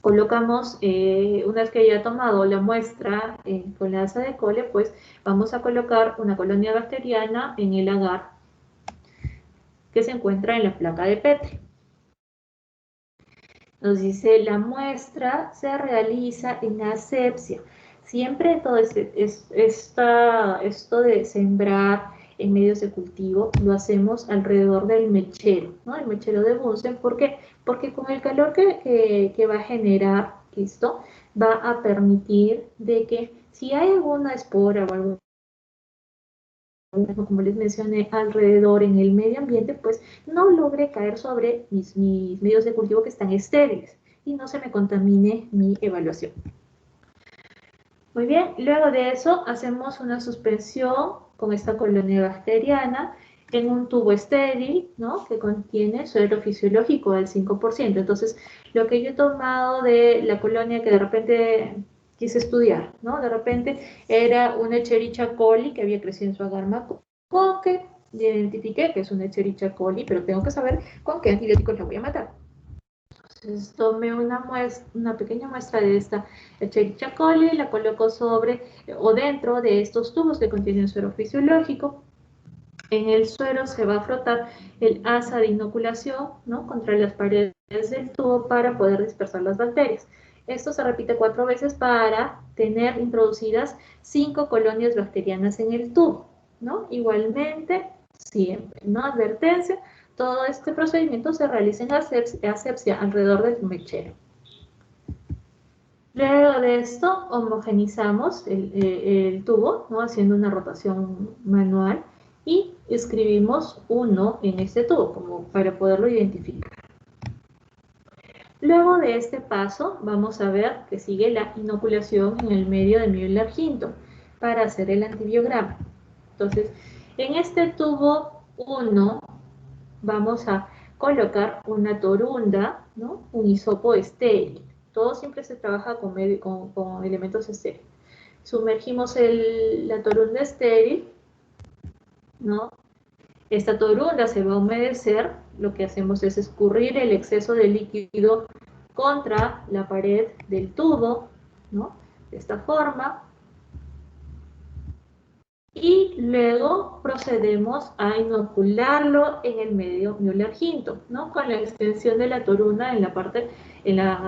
Colocamos, una vez que haya tomado la muestra con la asa de cole, pues vamos a colocar una colonia bacteriana en el agar que se encuentra en la placa de Petri. Nos dice, la muestra se realiza en asepsia. Siempre todo esto de sembrar en medios de cultivo lo hacemos alrededor del mechero, ¿no? El mechero de Bunsen. ¿Por qué? Porque con el calor que va a generar esto, va a permitir de que si hay alguna espora o algún, como les mencioné, alrededor en el medio ambiente, pues no logre caer sobre mis medios de cultivo que están estériles y no se me contamine mi evaluación. Muy bien, luego de eso hacemos una suspensión con esta colonia bacteriana en un tubo estéril, ¿no? Que contiene suero fisiológico del 5%. Entonces, lo que yo he tomado de la colonia que de repente quise estudiar, ¿no? De repente era una Escherichia coli que había crecido en su agar macoque, identifiqué que es una Escherichia coli, pero tengo que saber con qué antibióticos la voy a matar. Entonces tomé una pequeña muestra de esta Escherichia coli, la coloco sobre o dentro de estos tubos que contienen suero fisiológico. En el suero se va a frotar el asa de inoculación, ¿no? Contra las paredes del tubo para poder dispersar las bacterias. Esto se repite 4 veces para tener introducidas 5 colonias bacterianas en el tubo, ¿no? Igualmente, siempre, ¿no? Advertencia, todo este procedimiento se realiza en asepsia alrededor del mechero. Luego de esto, homogenizamos el tubo, ¿no? Haciendo una rotación manual y escribimos 1 en este tubo, como para poderlo identificar. Luego de este paso, vamos a ver que sigue la inoculación en el medio de Müller-Hinton para hacer el antibiograma. Entonces, en este tubo 1 vamos a colocar una torunda, ¿no? Un hisopo estéril. Todo siempre se trabaja con elementos estériles. Sumergimos la torunda estéril ¿no? Esta torunda se va a humedecer, lo que hacemos es escurrir el exceso de líquido contra la pared del tubo, ¿no? De esta forma. Y luego procedemos a inocularlo en el medio Müller-Hinton, ¿no? Con la extensión de la torunda en la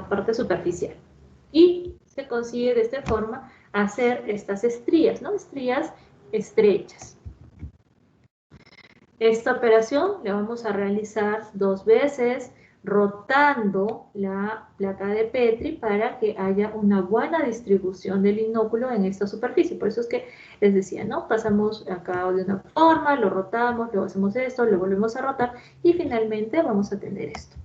parte superficial. Y se consigue de esta forma hacer estas estrías, ¿no? Estrías estrechas. Esta operación la vamos a realizar 2 veces, rotando la placa de Petri para que haya una buena distribución del inóculo en esta superficie. Por eso es que les decía, ¿no? Pasamos acá de una forma, lo rotamos, luego hacemos esto, lo volvemos a rotar y finalmente vamos a tener esto.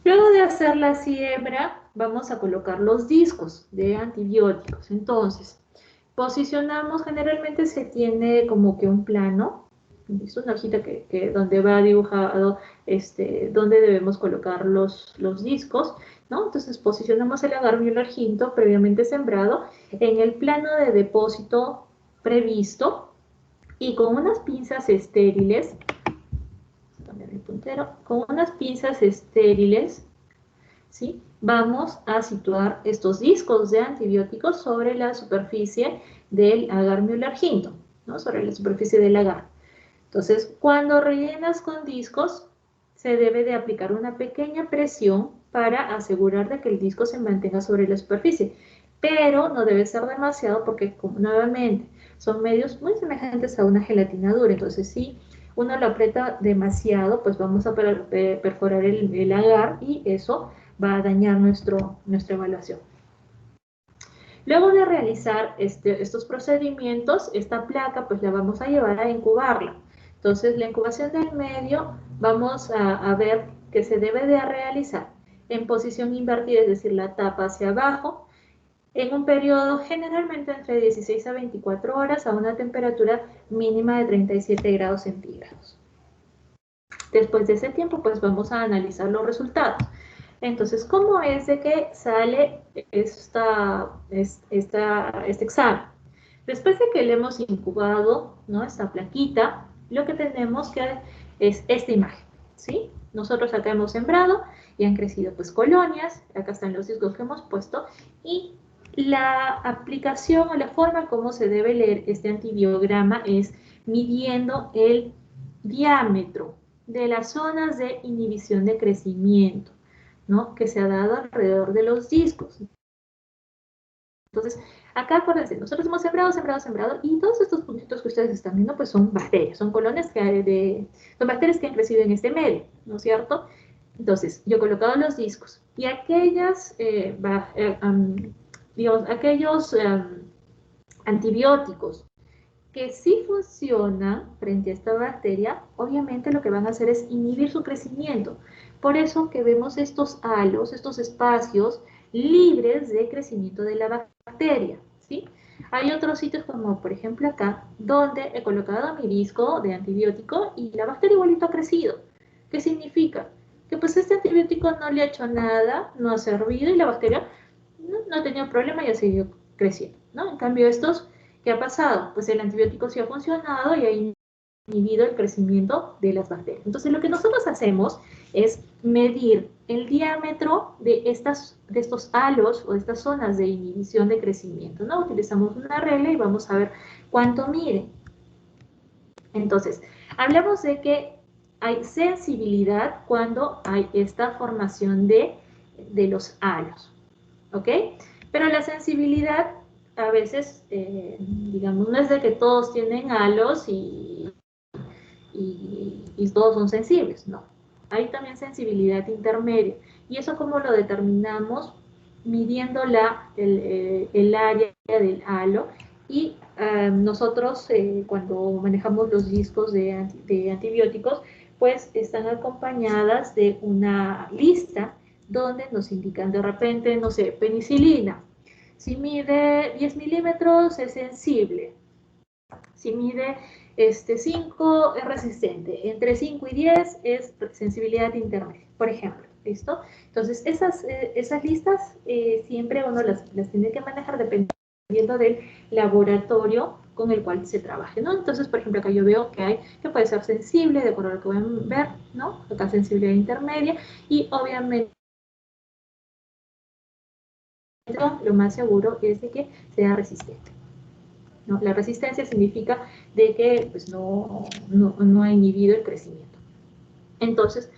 Luego de hacer la siembra, vamos a colocar los discos de antibióticos. Entonces, posicionamos, generalmente se tiene como que un plano, es una hojita donde va dibujado donde debemos colocar los discos, ¿no? Entonces posicionamos el agar Müller-Hinton previamente sembrado en el plano de depósito previsto y con unas pinzas estériles, cambiar el puntero, con unas pinzas estériles, ¿sí? Vamos a situar estos discos de antibióticos sobre la superficie del agar Müller-Hinton, ¿no? Sobre la superficie del agar. Entonces, cuando rellenas con discos, se debe de aplicar una pequeña presión para asegurar de que el disco se mantenga sobre la superficie. Pero no debe ser demasiado porque, nuevamente, son medios muy semejantes a una gelatina dura. Entonces, si uno lo aprieta demasiado, pues vamos a perforar el agar y eso va a dañar nuestra evaluación. Luego de realizar estos procedimientos, esta placa pues la vamos a llevar a incubarla. Entonces la incubación del medio vamos a ver que se debe de realizar en posición invertida, es decir, la tapa hacia abajo, en un periodo generalmente entre 16 a 24 horas a una temperatura mínima de 37 grados centígrados. Después de ese tiempo pues vamos a analizar los resultados. Entonces, ¿cómo es de que sale este examen? Después de que le hemos incubado, ¿no? Esta plaquita, lo que tenemos que es esta imagen, ¿sí? Nosotros acá hemos sembrado y han crecido pues colonias, acá están los discos que hemos puesto y la aplicación o la forma como se debe leer este antibiograma es midiendo el diámetro de las zonas de inhibición de crecimiento, ¿no? Que se ha dado alrededor de los discos. Entonces, acá acuérdense, nosotros hemos sembrado, y todos estos puntitos que ustedes están viendo, pues son bacterias, son colonias son bacterias que han crecido en este medio, ¿no es cierto? Entonces, yo he colocado los discos, y aquellos antibióticos que sí funcionan frente a esta bacteria, obviamente lo que van a hacer es inhibir su crecimiento. Por eso que vemos estos halos, estos espacios libres de crecimiento de la bacteria, ¿sí? Hay otros sitios como por ejemplo acá, donde he colocado mi disco de antibiótico y la bacteria igualito ha crecido. ¿Qué significa? Que pues este antibiótico no le ha hecho nada, no ha servido y la bacteria no ha tenido problema y ha seguido creciendo, ¿no? En cambio estos, ¿qué ha pasado? Pues el antibiótico sí ha funcionado y ha inhibido el crecimiento de las bacterias. Entonces lo que nosotros hacemos es medir el diámetro de estos halos o de estas zonas de inhibición de crecimiento, ¿no? Utilizamos una regla y vamos a ver cuánto mide. Entonces, hablamos de que hay sensibilidad cuando hay esta formación de los halos, ¿ok? Pero la sensibilidad a veces, digamos, no es de que todos tienen halos y todos son sensibles, no. Hay también sensibilidad intermedia. ¿Y eso cómo lo determinamos? Midiendo el área del halo. Y nosotros, cuando manejamos los discos de antibióticos, pues están acompañadas de una lista donde nos indican de repente, no sé, penicilina. Si mide 10 milímetros es sensible. Si mide 5 es resistente. Entre 5 y 10 es sensibilidad intermedia, por ejemplo. ¿Listo? Entonces, esas listas siempre uno las tiene que manejar dependiendo del laboratorio con el cual se trabaje, ¿no? Entonces, por ejemplo, acá yo veo que puede ser sensible, de acuerdo a lo que voy a ver, ¿no? Acá sensibilidad intermedia, y obviamente lo más seguro es de que sea resistente, ¿no? La resistencia significa de que pues, no ha inhibido el crecimiento. Entonces,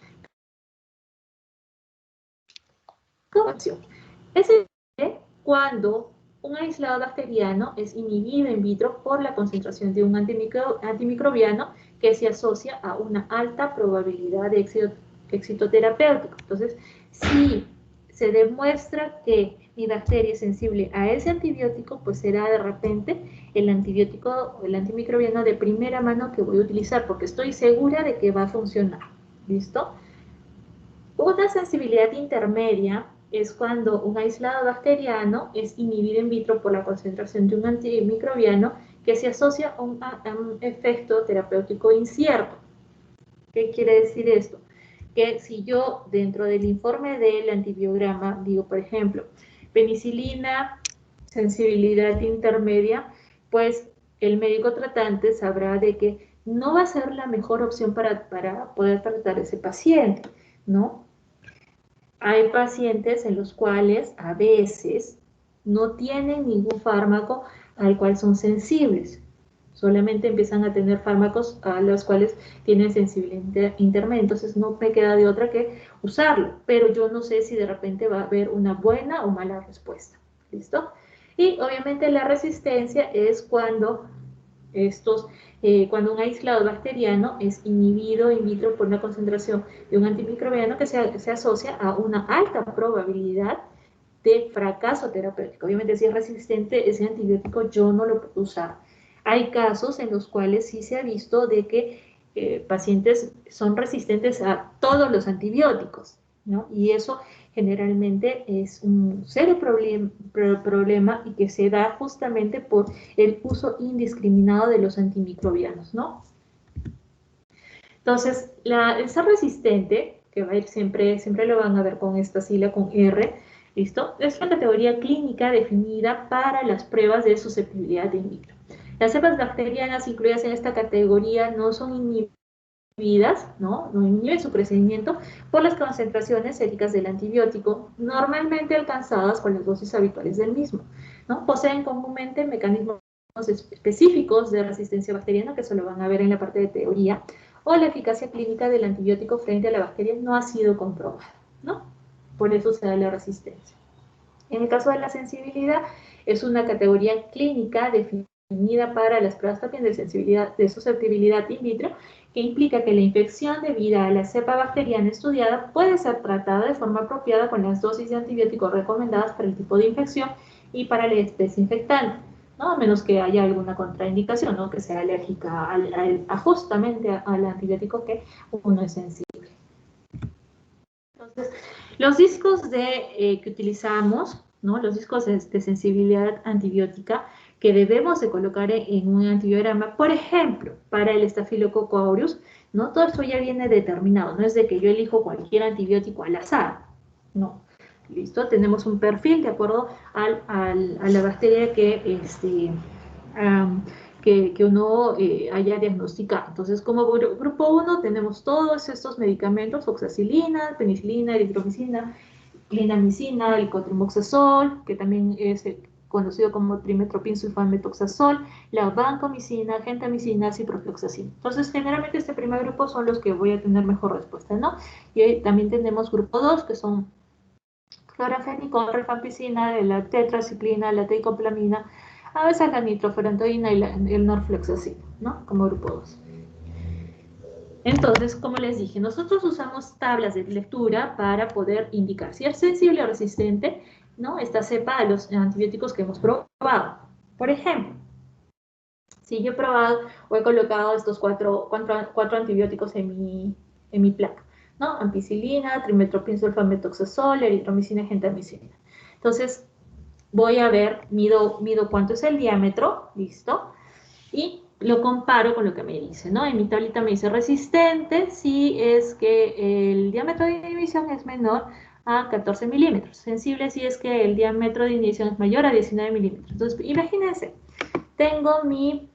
opción es cuando un aislado bacteriano es inhibido in vitro por la concentración de un antimicrobiano que se asocia a una alta probabilidad de éxito terapéutico. Entonces, si se demuestra que mi bacteria es sensible a ese antibiótico, pues será de repente el antibiótico o el antimicrobiano de primera mano que voy a utilizar, porque estoy segura de que va a funcionar. ¿Listo? Una sensibilidad intermedia es cuando un aislado bacteriano es inhibido in vitro por la concentración de un antimicrobiano que se asocia a un efecto terapéutico incierto. ¿Qué quiere decir esto? Que si yo dentro del informe del antibiograma digo, por ejemplo, penicilina, sensibilidad intermedia, pues el médico tratante sabrá de que no va a ser la mejor opción para poder tratar a ese paciente, ¿no? Hay pacientes en los cuales a veces no tienen ningún fármaco al cual son sensibles. Solamente empiezan a tener fármacos a los cuales tienen sensibilidad intermedia. Entonces no me queda de otra que usarlo. Pero yo no sé si de repente va a haber una buena o mala respuesta. ¿Listo? Y obviamente la resistencia es cuando cuando un aislado bacteriano es inhibido in vitro por una concentración de un antimicrobiano que se asocia a una alta probabilidad de fracaso terapéutico. Obviamente, si es resistente ese antibiótico, yo no lo puedo usar. Hay casos en los cuales sí se ha visto de que pacientes son resistentes a todos los antibióticos, ¿no? Y eso generalmente es un serio problema y que se da justamente por el uso indiscriminado de los antimicrobianos, ¿no? Entonces, el ser resistente, que va a ir siempre lo van a ver con esta sigla, con R, ¿listo? Es una categoría clínica definida para las pruebas de susceptibilidad in vitro. Las cepas bacterianas incluidas en esta categoría no son inhibidas, no inhiben su crecimiento por las concentraciones séricas del antibiótico, normalmente alcanzadas con las dosis habituales del mismo, ¿no? Poseen comúnmente mecanismos específicos de resistencia bacteriana, que eso lo van a ver en la parte de teoría, o la eficacia clínica del antibiótico frente a la bacteria no ha sido comprobada, ¿no? Por eso se da la resistencia. En el caso de la sensibilidad, es una categoría clínica definida para las pruebas también de susceptibilidad in vitro, que implica que la infección debida a la cepa bacteriana estudiada puede ser tratada de forma apropiada con las dosis de antibióticos recomendadas para el tipo de infección y para la especie infectante, ¿no? A menos que haya alguna contraindicación, ¿no? Que sea alérgica justamente al antibiótico que uno es sensible. Entonces, los discos que utilizamos, ¿no? Los discos de sensibilidad antibiótica que debemos de colocar en un antibiograma, por ejemplo, para el Staphylococcus aureus, ¿no? Todo esto ya viene determinado, no es de que yo elijo cualquier antibiótico al azar, no. ¿Listo? Tenemos un perfil de acuerdo a la bacteria que uno haya diagnosticado. Entonces, como grupo 1 tenemos todos estos medicamentos, oxacilina, penicilina, eritromicina, clindamicina, el cotrimoxazol, que también es conocido como trimetoprim sulfamethoxazol, la vancomicina, gentamicina, ciprofloxacina. Entonces, generalmente este primer grupo son los que voy a tener mejor respuesta, ¿no? Y también tenemos grupo 2, que son clorafenicol, rifampicina, la tetraciclina, la teicoplamina, a veces la nitrofurantoína y el norfloxacino, ¿no? Como grupo 2. Entonces, como les dije, nosotros usamos tablas de lectura para poder indicar si es sensible o resistente, ¿no? Esta cepa a los antibióticos que hemos probado. Por ejemplo, si yo he probado o he colocado estos cuatro antibióticos en mi placa, ¿no? Ampicilina, trimetoprim sulfamethoxazol, eritromicina, gentamicina. Entonces, voy a ver, mido cuánto es el diámetro, ¿listo? Y lo comparo con lo que me dice, ¿no? En mi tablita me dice resistente si es que el diámetro de inhibición es menor a 14 milímetros. Sensible si es que el diámetro de inhibición es mayor a 19 milímetros. Entonces, imagínense, tengo mi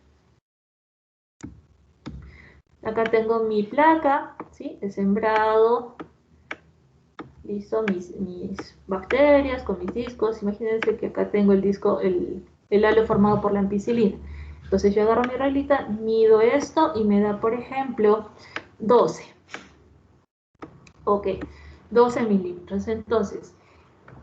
Acá tengo mi placa, ¿sí? He sembrado, listo, mis bacterias con mis discos. Imagínense que acá tengo el disco, el halo formado por la ampicilina. Entonces yo agarro mi reglita, mido esto y me da, por ejemplo, 12. Ok, 12 milímetros. Entonces,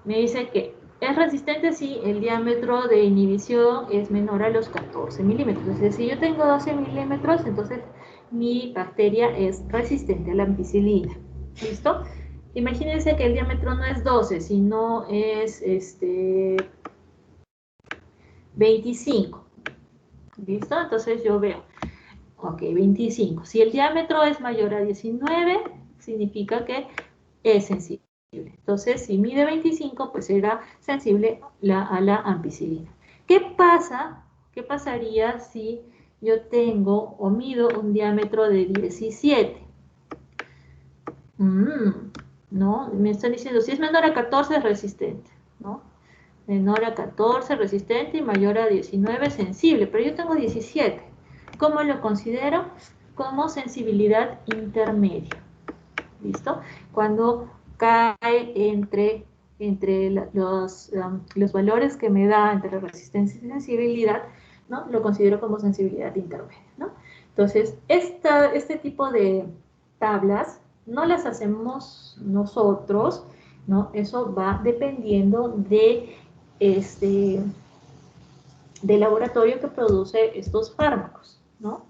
me dice que es resistente si el diámetro de inhibición es menor a los 14 milímetros. Es decir, si yo tengo 12 milímetros, entonces mi bacteria es resistente a la ampicilina. ¿Listo? Imagínense que el diámetro no es 12, sino es 25. ¿Listo? Entonces yo veo, ok, 25. Si el diámetro es mayor a 19, significa que es sensible. Entonces, si mide 25, pues será sensible a la ampicilina. ¿Qué pasa? ¿Qué pasaría si yo tengo o mido un diámetro de 17? No, me están diciendo, si es menor a 14 es resistente, ¿no? Menor a 14 resistente y mayor a 19 sensible, pero yo tengo 17. ¿Cómo lo considero? Como sensibilidad intermedia. ¿Listo? Cuando cae entre los valores que me da entre resistencia y sensibilidad, ¿no? Lo considero como sensibilidad intermedia, ¿no? Entonces, este tipo de tablas no las hacemos nosotros, ¿no? Eso va dependiendo del laboratorio que produce estos fármacos, ¿no?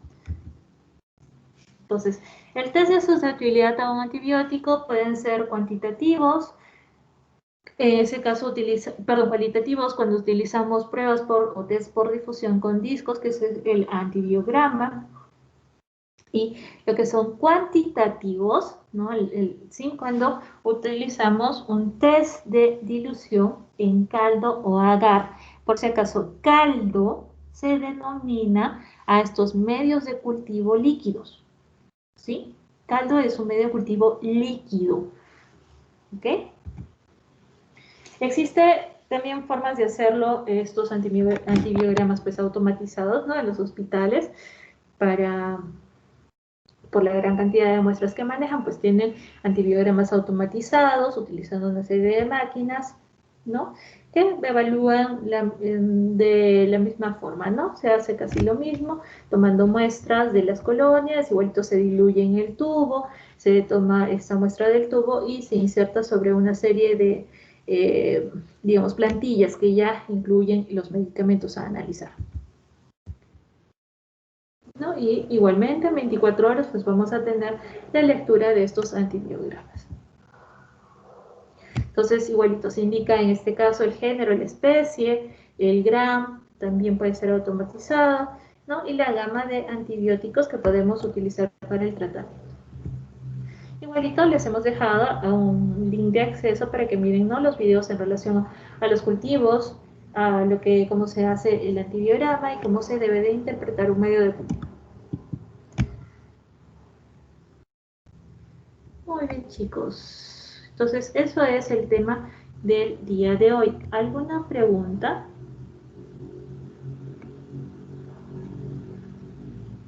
Entonces, el test de susceptibilidad a un antibiótico pueden ser cuantitativos, en ese caso cualitativos cuando utilizamos pruebas o test por difusión con discos, que es el antibiograma, y lo que son cuantitativos, ¿no? Cuando utilizamos un test de dilución en caldo o agar. Por si acaso, caldo se denomina a estos medios de cultivo líquidos, ¿sí? Caldo es un medio de cultivo líquido, ¿ok? Existe también formas de hacerlo, estos antibiogramas pues automatizados, ¿no? En los hospitales, por la gran cantidad de muestras que manejan, pues tienen antibiogramas automatizados, utilizando una serie de máquinas, ¿no? Que evalúan de la misma forma, ¿no? Se hace casi lo mismo, tomando muestras de las colonias, igualito se diluye en el tubo, se toma esta muestra del tubo y se inserta sobre una serie de, digamos, plantillas que ya incluyen los medicamentos a analizar, ¿no? Y igualmente en 24 horas pues vamos a tener la lectura de estos antibiogramas. Entonces igualito se indica en este caso el género, la especie, el GRAM, también puede ser automatizado, ¿no? Y la gama de antibióticos que podemos utilizar para el tratamiento. Igualito les hemos dejado un link de acceso para que miren, ¿no? Los videos en relación a los cultivos, a cómo se hace el antibiograma y cómo se debe de interpretar un medio de cultivo. Muy bien, chicos. Entonces, eso es el tema del día de hoy. ¿Alguna pregunta?